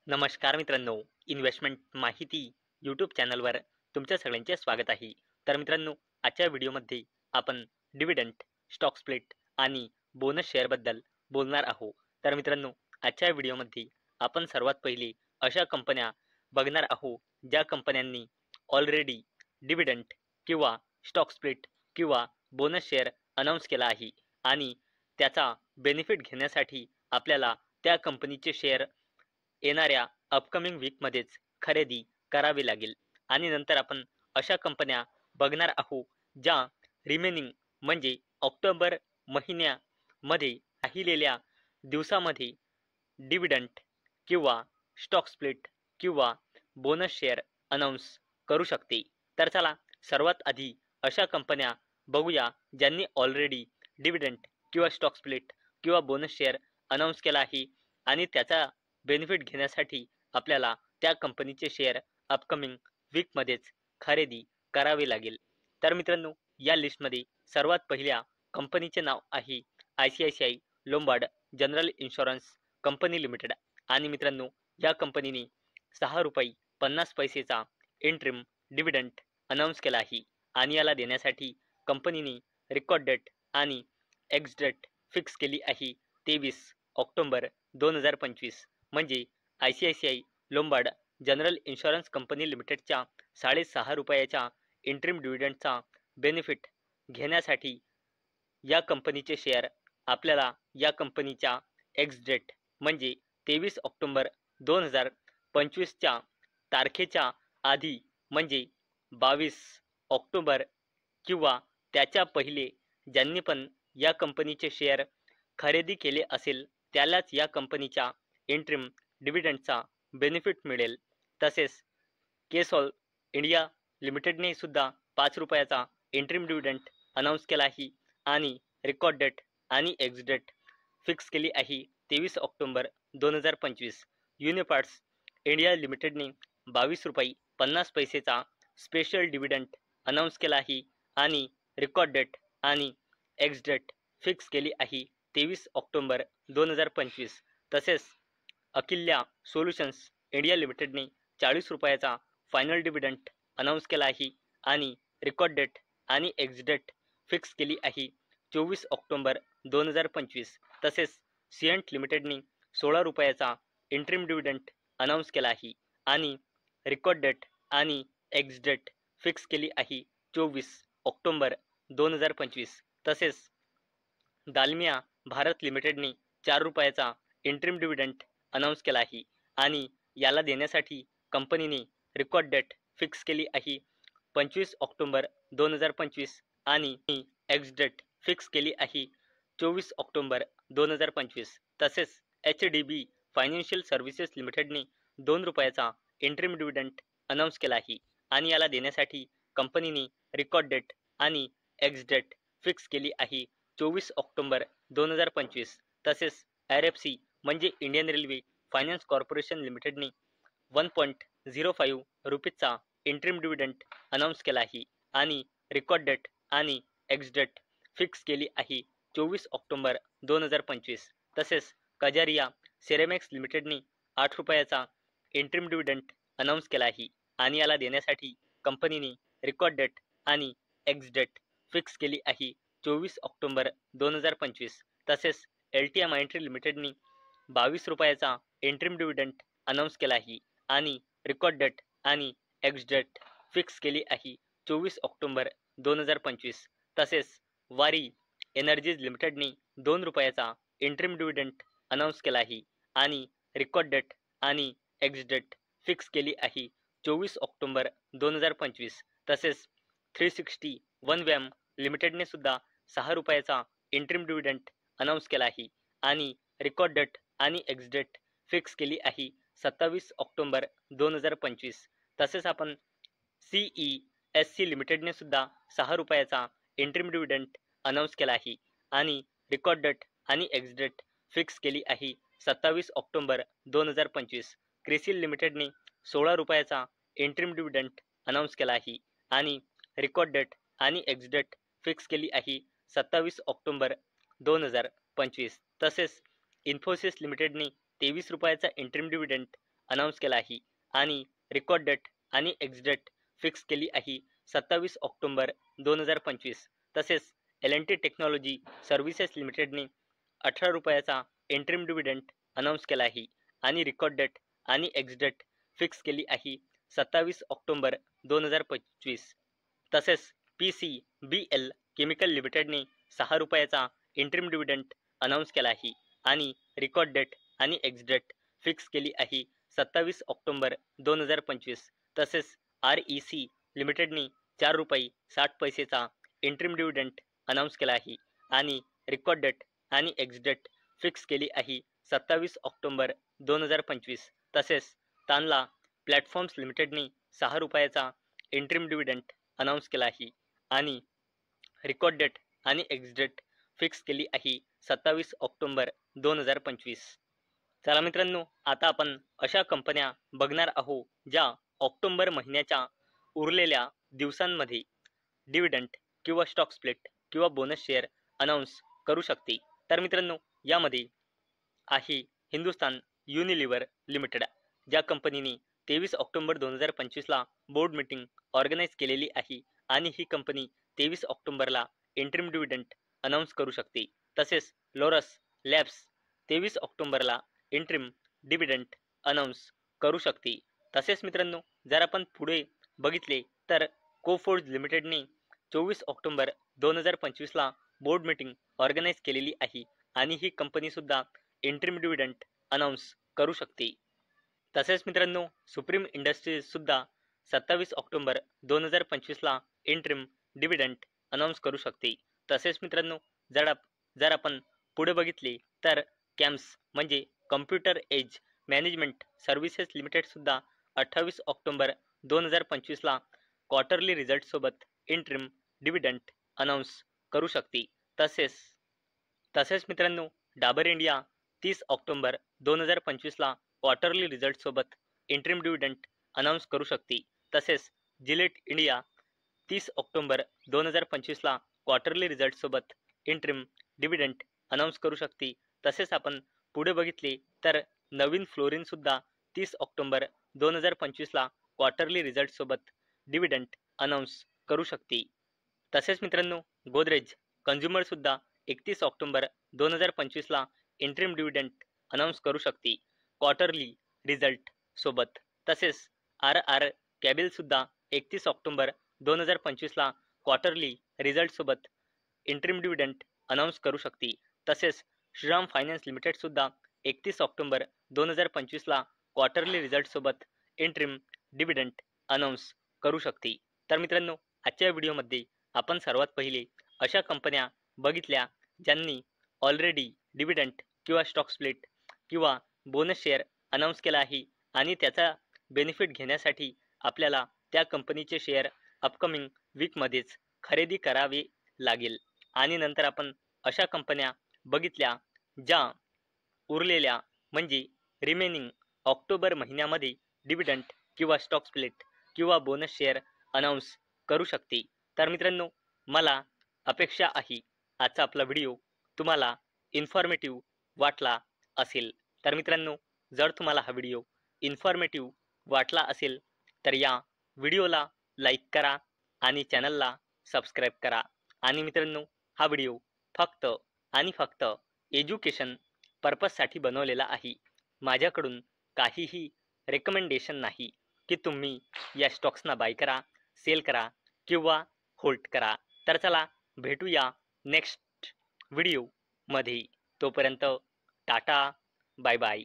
नमस्कार मित्रांनो, इन्व्हेस्टमेंट माहिती यूट्यूब चॅनलवर तुमच्या सगळ्यांचे स्वागत आहे. तर मित्रांनो, आजच्या व्हिडिओमध्ये आपण डिव्हिडंड, स्टॉक स्प्लिट आणि बोनस शेअरबद्दल बोलणार आहोत. तर मित्रांनो, आजच्या व्हिडिओमध्ये आपण सर्वात पहिले अशा कंपन्या बघणार आहोत ज्या कंपन्यांनी ऑलरेडी डिव्हिडंड किंवा स्टॉक स्प्लिट किंवा बोनस शेअर अनाऊन्स केला आहे आणि त्याचा बेनिफिट घेण्यासाठी आपल्याला त्या कंपनीचे शेअर येणाऱ्या अपकमिंग वीकमध्येच खरेदी करावी लागेल. आणि नंतर आपण अशा कंपन्या बघणार आहोत ज्या रिमेनिंग म्हणजे ऑक्टोबर महिन्यामध्ये राहिलेल्या दिवसामध्ये डिव्हिडंड किंवा स्टॉक स्प्लिट किंवा बोनस शेअर अनाऊन्स करू शकते. तर चला सर्वात आधी अशा कंपन्या बघूया ज्यांनी ऑलरेडी डिव्हिडंड किंवा स्टॉक स्प्लिट किंवा बोनस शेअर अनाऊन्स केला आहे आणि त्याचा बेनिफिट घेण्यासाठी आपल्याला त्या कंपनीचे शेअर अपकमिंग वीकमध्येच खरेदी करावे लागेल. तर मित्रांनो, या लिस्टमध्ये सर्वात पहिल्या कंपनीचे नाव आहे ICICI Lombard general insurance company limited. आणि मित्रांनो, या कंपनीने ₹6.50चा इंटरिम डिव्हिडंड अनाऊन्स केला आहे आणि याला देण्यासाठी कंपनीने रेकॉर्ड डेट आणि एक्स डेट फिक्स केली आहे 23 ऑक्टोबर 2025. म्हणजे ICICI Lombard general insurance company लिमिटेडच्या ₹6.50च्या इंटरिम डिव्हिडंडचा बेनिफिट घेण्यासाठी या कंपनीचे शेअर आपल्याला या कंपनीच्या एक्स डेट म्हणजे 23 ऑक्टोबर 2025च्या तारखेच्या आधी म्हणजे 22 ऑक्टोबर किंवा त्याच्या पहिले ज्यांनी पण या कंपनीचे शेअर खरेदी केले असेल त्यालाच या कंपनीच्या इंटरिम डिव्हिडंडचा बेनिफिट मिळेल. तसेच केसॉल इंडिया लिमिटेडने सुद्धा ₹5चा इंटरिम डिव्हिडंड अनाऊन्स केला आहे आणि रेकॉर्ड डेट आणि एक्स डेट फिक्स केली आहे 23 ऑक्टोबर 2025. युनिपार्ट्स इंडिया लिमिटेडने ₹22.50चा स्पेशल डिव्हिडंड अनाऊन्स केला आहे आणि रेकॉर्ड डेट आणि एक्स डेट फिक्स केली आहे 23 ऑक्टोबर 2025. तसेच अकिल्या सोल्युशन्स इंडिया लिमिटेडने ₹40चा फायनल डिव्हिडंड अनाऊन्स केला आहे आणि रेकॉर्ड डेट आणि एक्स डेट फिक्स केली आहे 24 ऑक्टोबर 2025. तसेच सिएंट लिमिटेडने ₹16चा इंटरिम डिव्हिडंड अनाऊन्स केला आहे आणि रेकॉर्ड डेट आणि एक्स डेट फिक्स केली आहे 24 ऑक्टोबर 2025. तसेच दालमिया भारत लिमिटेडने ₹4चा इंटरिम डिव्हिडंड अनाऊन्स केला आहे आणि याला देण्यासाठी कंपनीने रेकॉर्ड डेट फिक्स केली आहे 25 ऑक्टोबर 2025 आणि एक्स डेट फिक्स केली आहे 24 ऑक्टोबर 2025. तसेच HDB फायनान्शियल सर्व्हिसेस लिमिटेडने ₹2चा इंटरिम डिव्हिडंड अनाऊन्स केला आहे आणि याला देण्यासाठी कंपनीने रेकॉर्ड डेट आणि एक्स डेट फिक्स केली आहे 24 ऑक्टोबर 2025. तसेच RFC म्हणजे इंडियन रेल्वे फायनान्स कॉर्पोरेशन लिमिटेडने ₹1.05चा इंटरिम डिव्हिडंड अनाऊन्स केला आहे आणि रेकॉर्ड डेट आणि एक्स डेट फिक्स केली आहे 24 ऑक्टोबर 2025. तसेच कजारिया सिरेमिक्स लिमिटेडने ₹8चा इंटरिम डिव्हिडंड अनाऊन्स केला आहे आणि याला देण्यासाठी कंपनीने रेकॉर्ड डेट आणि एक्स डेट फिक्स केली आहे 24 ऑक्टोबर 2025. तसेच LTIMindtree लिमिटेडने ₹22चा इंटरिम डिव्हिडंड अनाऊन्स केला आहे आणि रेकॉर्ड डेट आणि एक्स डेट फिक्स केली आहे 24 ऑक्टोबर 2025. तसेच वारी एनर्जीज लिमिटेडने ₹2चा इंटरिम डिव्हिडंड अनाऊन्स केला आहे आणि रेकॉर्ड डेट आणि एक्स डेट फिक्स केली आहे 24 ऑक्टोबर 2025. तसेच 360 वन वॅम लिमिटेडने सुद्धा ₹6चा इंटरिम डिव्हिडंड अनाऊन्स केला आहे आणि रेकॉर्ड डेट आणि एक्स डेट फिक्स केली आहे 27 ऑक्टोबर 2025. तसेच आपण CESC लिमिटेडने सुद्धा ₹6चा इंटरिम डिव्हिडंड अनाऊन्स केला आहे आणि रेकॉर्ड डेट आणि एक्स डेट फिक्स केली आहे 27 ऑक्टोबर 2025. क्रिसिल लिमिटेडने ₹16चा इंटरिम डिव्हिडंड अनाऊन्स केला आहे आणि रेकॉर्ड डेट आणि एक्स डेट फिक्स केली आहे 27 ऑक्टोबर 2025. तसेच इन्फोसिस लिमिटेडने ₹23चा इंटरिम डिव्हिडंड अनाऊन्स केला आहे आणि रेकॉर्ड डेट आणि एक्झिट डेट फिक्स केली आहे 27 ऑक्टोबर 2025. तसेच L&T टेक्नॉलॉजी सर्व्हिसेस लिमिटेडने 18 रुपयाचा इंटरिम डिव्हिडंड अनाऊन्स केला आहे आणि रेकॉर्ड डेट आणि एक्झिट डेट फिक्स केली आहे 27 ऑक्टोबर 2025. तसेच PCBL केमिकल लिमिटेडने 6 रुपयाचा इंटरिम डिव्हिडंड अनाऊन्स केला आहे आणि रेकॉर्ड डेट आणि एक्झिट डेट फिक्स केली आहे 27 ऑक्टोबर 2025. तसेच REC लिमिटेडने 4 रुपये 60 पैसेचा इंटरिम डिव्हिडंड अनाऊन्स केला आहे आणि रेकॉर्ड डेट आणि एक्झिट डेट फिक्स केली आहे 27 ऑक्टोबर 2025. तसेच तानला प्लॅटफॉर्म्स लिमिटेडने 6 रुपयाचा इंटरिम डिव्हिडंड अनाऊन्स केला आहे आणि रेकॉर्ड डेट आणि एक्झिट डेट फिक्स केली आहे 27 ऑक्टोबर 2025. चला मित्रांनो, आता आपण अशा कंपन्या बघणार आहोत ज्या ऑक्टोबर महिन्याच्या उरलेल्या दिवसांमध्ये डिव्हिडंड किंवा स्टॉक स्प्लिट किंवा बोनस शेअर अनाऊन्स करू शकते. तर मित्रांनो, यामध्ये आहे हिंदुस्तान युनिलिव्हर लिमिटेड, ज्या कंपनीने 23 ऑक्टोबर 2025ला बोर्ड मीटिंग ऑर्गनाईज केलेली आहे आणि ही कंपनी 23 ऑक्टोबरला इंटरिम डिव्हिडंड अनाऊन्स करू शकते. तसेच लोरस लॅब्स 23 ऑक्टोबरला इंटरिम डिव्हिडंड अनाऊन्स करू शकते. तसेच मित्रांनो, जर आपण पुढे बघितले तर कोफोर्ज लिमिटेडने 24 ऑक्टोबर 2025ला बोर्ड मीटिंग ऑर्गनाईज केलेली आहे आणि ही कंपनीसुद्धा इंटरिम डिव्हिडंड अनाऊन्स करू शकते. तसेच मित्रांनो, सुप्रीम इंडस्ट्रीजसुद्धा 27 ऑक्टोबर 2025ला इंटरिम डिव्हिडंड अनाऊन्स करू शकते. तसेच मित्रांनो, जर आपण पुढे बघितले तर कॅम्स म्हणजे कम्प्युटर एज मॅनेजमेंट सर्व्हिसेस लिमिटेडसुद्धा 28 ऑक्टोबर 2025ला क्वार्टरली रिझल्टसोबत इंटरिम डिव्हिडंड अनाऊन्स करू शकते. तसेच मित्रांनो, डाबर इंडिया 30 ऑक्टोबर 2025ला क्वार्टरली रिझल्टसोबत इंटरिम डिव्हिडंड अनाऊन्स करू शकते. तसेच जिलेट इंडिया 30 ऑक्टोबर 2025ला क्वार्टरली रिझल्टसोबत इंटरिम डिव्हिडंड अनाऊन्स करू शकते. तसेच आपण पुढे बघितले तर नवीन फ्लोरिनसुद्धा 30 ऑक्टोबर 2025ला क्वार्टरली रिझल्टसोबत डिव्हिडंड अनाऊन्स करू शकते. तसेच मित्रांनो, गोदरेज कन्झ्युमरसुद्धा 31 ऑक्टोबर 2025ला इंटरिम डिव्हिडंड अनाऊन्स करू शकते क्वार्टरली रिझल्ट सोबत. तसेच RR कॅबिलसुद्धा 31 ऑक्टोबर 2025ला क्वार्टरली रिझल्टसोबत इंटरिम डिव्हिडंड अनाऊन्स करू शकते. तसेच श्रीराम फायनान्स लिमिटेडसुद्धा 31 ऑक्टोबर 2025ला क्वार्टरली रिझल्टसोबत इंटरिम डिव्हिडंड अनाऊन्स करू शकते. तर मित्रांनो, आजच्या व्हिडिओमध्ये आपण सर्वात पहिले अशा कंपन्या बघितल्या ज्यांनी ऑलरेडी डिव्हिडंड किंवा स्टॉक स्प्लिट किंवा बोनस शेअर अनाऊन्स केला आहे आणि त्याचा बेनिफिट घेण्यासाठी आपल्याला त्या कंपनीचे शेअर अपकमिंग वीकमध्येच खरेदी करावे लागेल. आणि नंतर आपण अशा कंपन्या बघितल्या ज्या उरलेल्या म्हणजे रिमेनिंग ऑक्टोबर महिन्यामध्ये डिव्हिडंड किंवा स्टॉक स्प्लिट किंवा बोनस शेअर अनाऊन्स करू शकते. तर मित्रांनो, मला अपेक्षा आहे आजचा आपला व्हिडिओ तुम्हाला इन्फॉर्मेटिव्ह वाटला असेल. तर मित्रांनो, जर तुम्हाला हा व्हिडिओ इन्फॉर्मेटिव्ह वाटला असेल तर या व्हिडिओला लाईक करा आणि चॅनलला सबस्क्राईब करा. आणि मित्रांनो, हा व्हिडिओ फक्त आणि फक्त एज्युकेशन पर्पजसाठी बनवलेला आहे. माझ्याकडून काहीही रेकमेंडेशन नाही की तुम्ही या स्टॉक्सना बाय करा, सेल करा किंवा होल्ड करा. तर चला भेटूया नेक्स्ट व्हिडिओमध्ये. तोपर्यंत टाटा, बाय बाय.